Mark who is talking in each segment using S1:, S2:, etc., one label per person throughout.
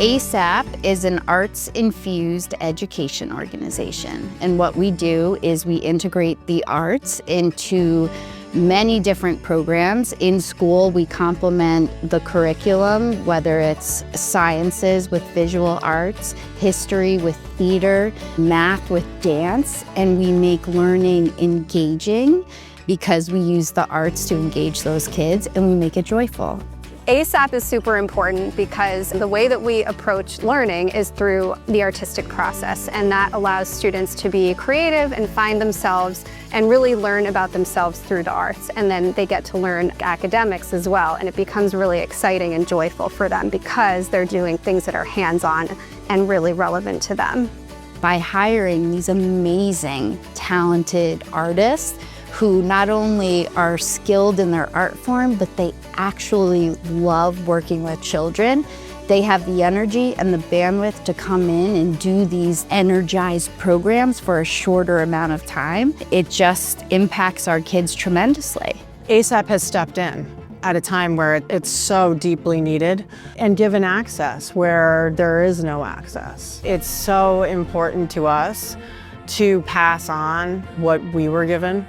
S1: ASAP is an arts-infused education organization, and what we do is we integrate the arts into many different programs. In school, we complement the curriculum, whether it's sciences with visual arts, history with theater, math with dance, and we make learning engaging because we use the arts to engage those kids, and we make it joyful.
S2: ASAP is super important because the way that we approach learning is through the artistic process, and that allows students to be creative and find themselves and really learn about themselves through the arts. And then they get to learn academics as well, and it becomes really exciting and joyful for them because they're doing things that are hands-on and really relevant to them.
S1: By hiring these amazing, talented artists who not only are skilled in their art form, but they actually love working with children. They have the energy and the bandwidth to come in and do these energized programs for a shorter amount of time. It just impacts our kids tremendously.
S3: ASAP has stepped in at a time where it's so deeply needed and given access where there is no access. It's so important to us to pass on what we were given.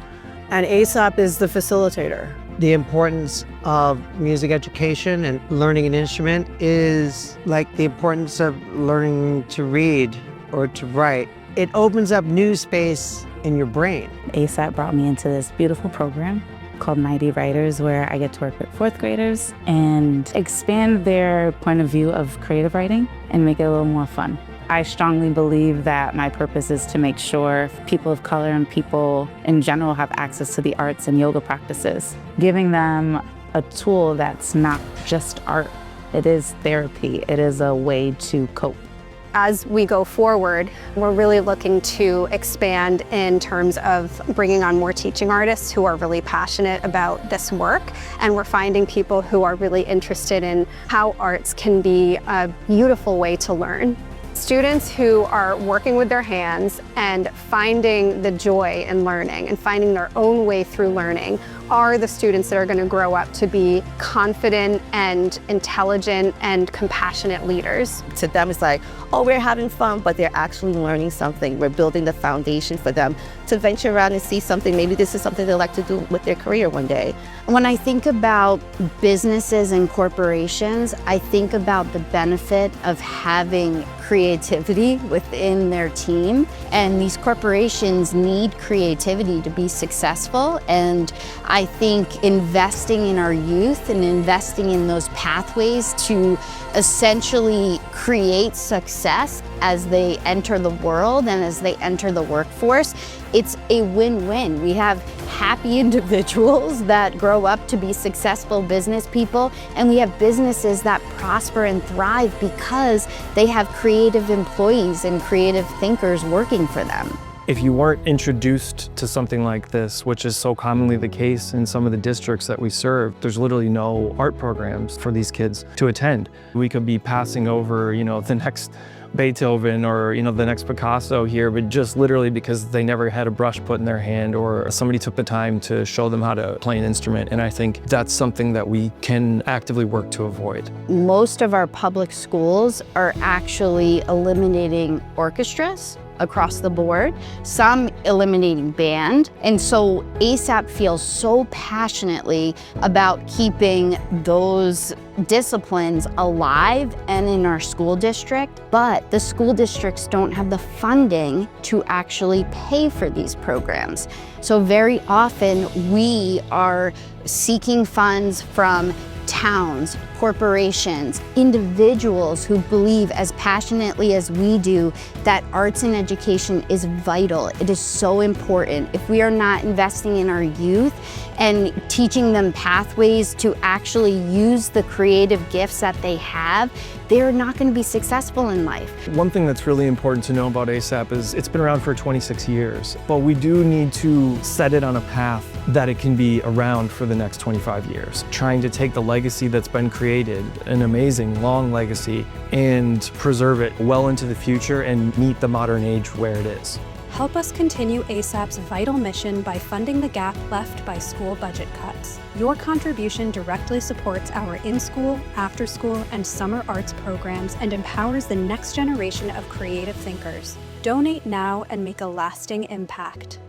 S3: And ASAP is the facilitator.
S4: The importance of music education and learning an instrument is like the importance of learning to read or to write. It opens up new space in your brain.
S5: ASAP brought me into this beautiful program called Mighty Writers, where I get to work with fourth graders and expand their point of view of creative writing and make it a little more fun. I strongly believe that my purpose is to make sure people of color and people in general have access to the arts and yoga practices, giving them a tool that's not just art. It is therapy. It is a way to cope.
S2: As we go forward, we're really looking to expand in terms of bringing on more teaching artists who are really passionate about this work, and we're finding people who are really interested in how arts can be a beautiful way to learn. Students who are working with their hands and finding the joy in learning and finding their own way through learning are the students that are going to grow up to be confident and intelligent and compassionate leaders.
S6: To them, it's like, oh, we're having fun, but they're actually learning something. We're building the foundation for them to venture around and see something. Maybe this is something they'd like to do with their career one day.
S1: When I think about businesses and corporations, I think about the benefit of having creativity within their team. And these corporations need creativity to be successful. And I think investing in our youth and investing in those pathways to essentially create success as they enter the world and as they enter the workforce, it's a win-win. We have happy individuals that grow up to be successful business people, and we have businesses that prosper and thrive because they have creative employees and creative thinkers working for them.
S7: If you weren't introduced to something like this, which is so commonly the case in some of the districts that we serve, there's literally no art programs for these kids to attend. We could be passing over, the next Beethoven or, the next Picasso here, but just literally because they never had a brush put in their hand or somebody took the time to show them how to play an instrument. And I think that's something that we can actively work to avoid.
S1: Most of our public schools are actually eliminating orchestras across the board, some eliminating band. And so ASAP feels so passionately about keeping those disciplines alive and in our school district, but the school districts don't have the funding to actually pay for these programs. So very often we are seeking funds from towns, corporations, individuals who believe as passionately as we do that arts and education is vital. It is so important. If we are not investing in our youth and teaching them pathways to actually use the creative gifts that they have, they're not going to be successful in life.
S7: One thing that's really important to know about ASAP is it's been around for 26 years, but we do need to set it on a path that it can be around for the next 25 years. Trying to take the legacy that's been created, an amazing long legacy, and preserve it well into the future and meet the modern age where it is.
S8: Help us continue ASAP's vital mission by funding the gap left by school budget cuts. Your contribution directly supports our in-school, after-school, and summer arts programs and empowers the next generation of creative thinkers. Donate now and make a lasting impact.